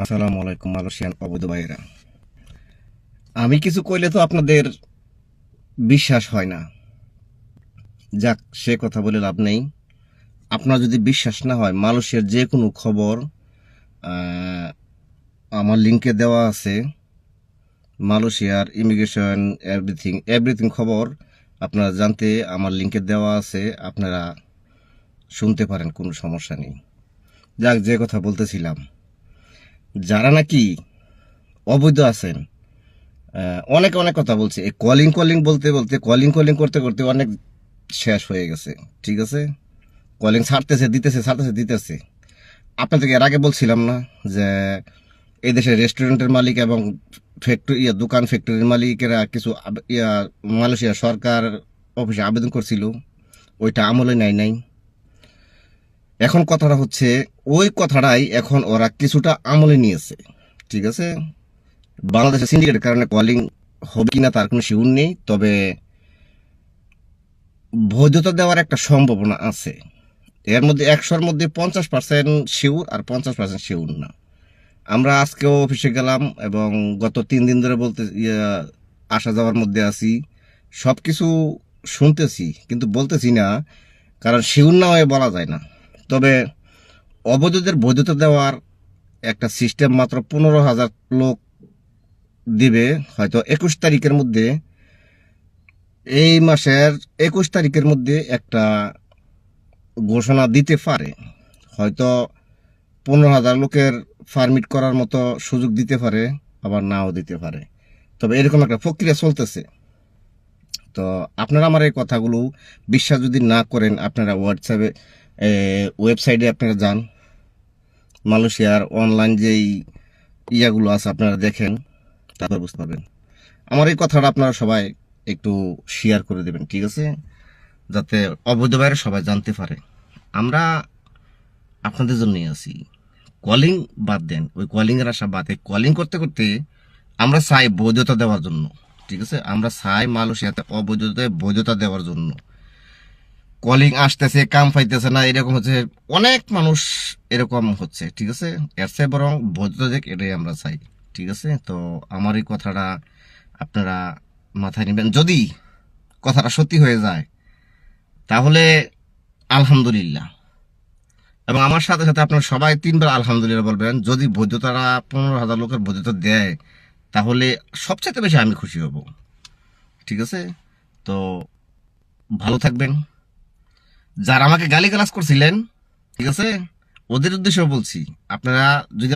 আসসালামু আলাইকুম মালয়েশিয়ান অবৈধ ভাইয়েরা। আমি কিছু কইলে তো আপনাদের বিশ্বাস হয় না। যাক, সে কথা বলে লাভ নেই। আপনার যদি বিশ্বাস না হয়, মালয়েশিয়ার যে কোনো খবর আহ, আমার লিঙ্কে দেওয়া আছে। মালয়েশিয়ার ইমিগ্রেশন, এভরিথিং এভরিথিং খবর আপনারা জানতে আমার লিঙ্কে দেওয়া আছে। আপনারা শুনতে পারেন, কোনো সমস্যা নেই। যাক, যে কথা বলতেছিলাম, যারা নাকি অবৈধ আছেন, অনেক অনেক কথা বলছে। এই কলিং কলিং বলতে বলতে, কলিং কলিং করতে করতে অনেক শেষ হয়ে গেছে। ঠিক আছে, কলিং ছাড়তেছে, দিতেছে, ছাড়তেছে, দিতেছে। আপনাদেরকে এর আগে বলছিলাম না যে এই দেশের রেস্টুরেন্টের মালিক এবং ফ্যাক্টরি দোকান ফ্যাক্টরির মালিকেরা কিছু মালয়েশিয়া সরকার অফিসে আবেদন করছিল, ওইটা আমলে নেয় নাই। এখন কথাটা হচ্ছে, ওই কথাটাই এখন ওরা কিছুটা আমলে নিয়েছে। ঠিক আছে, বাংলাদেশের সিন্ডিকেটের কারণে কলিং হবে কিনা তার কোনো শিউর নেই, তবে বৈধতা দেওয়ার একটা সম্ভাবনা আছে। এর মধ্যে 100-র মধ্যে 50% শিওর আর 50% শিওর না। আমরা আজকেও অফিসে গেলাম এবং গত 3 দিন ধরে বলতে আসা যাওয়ার মধ্যে আছি। সব কিছু শুনতেছি কিন্তু বলতেছি না, কারণ শিওর না হয়ে বলা যায় না। তবে অবৈধদের বৈধতা দেওয়ার একটা সিস্টেম মাত্র 15,000 লোক দিবে, হয়তো 21 তারিখের মধ্যে, এই মাসের 21 তারিখের মধ্যে একটা ঘোষণা দিতে পারে। হয়তো 15,000 লোকের পারমিট করার মতো সুযোগ দিতে পারে, আবার নাও দিতে পারে। তবে এরকম একটা প্রক্রিয়া চলতেছে। তো আপনারা আমার এই কথাগুলো বিশ্বাস যদি না করেন, আপনারা হোয়াটসঅ্যাপে ওয়েবসাইটে আপনারা যান, মালয়েশিয়ার অনলাইন যেই ইয়াগুলো আছে আপনারা দেখেন, তারপর বুঝতে পারবেন। আমার এই কথাটা আপনারা সবাই একটু শেয়ার করে দেবেন, ঠিক আছে, যাতে অবৈধ বাইরে সবাই জানতে পারে। আমরা আপনাদের জন্যই আছি। কলিং বাদ দেন, ওই কলিং এর আশা বাদ, কলিং করতে করতে আমরা চাই বৈধতা দেওয়ার জন্য। ঠিক আছে, আমরা চাই মালয়েশিয়াতে অবৈধতায় বৈধতা দেওয়ার জন্য। কলিং আসতেছে, কাম পাইতেছে না, এরকম হচ্ছে, অনেক মানুষ এরকম হচ্ছে। ঠিক আছে, এর চেয়ে বরং বৈধতা দেখ, এটাই আমরা চাই। ঠিক আছে, তো আমার এই কথাটা আপনারা মাথায় নেবেন। যদি কথাটা সত্যি হয়ে যায় তাহলে আলহামদুলিল্লাহ, এবং আমার সাথে সাথে আপনারা সবাই 3বার আলহামদুলিল্লাহ বলবেন। যদি বৈধতারা 15,000 লোকের বৈধতা দেয় তাহলে সবচেয়ে বেশি আমি খুশি হব। ঠিক আছে, তো ভালো থাকবেন। যারা আমাকে গালিগালাজ করছিলেন, ঠিক আছে, ওদের উদ্দেশ্যে বলছি, আপনারা যদি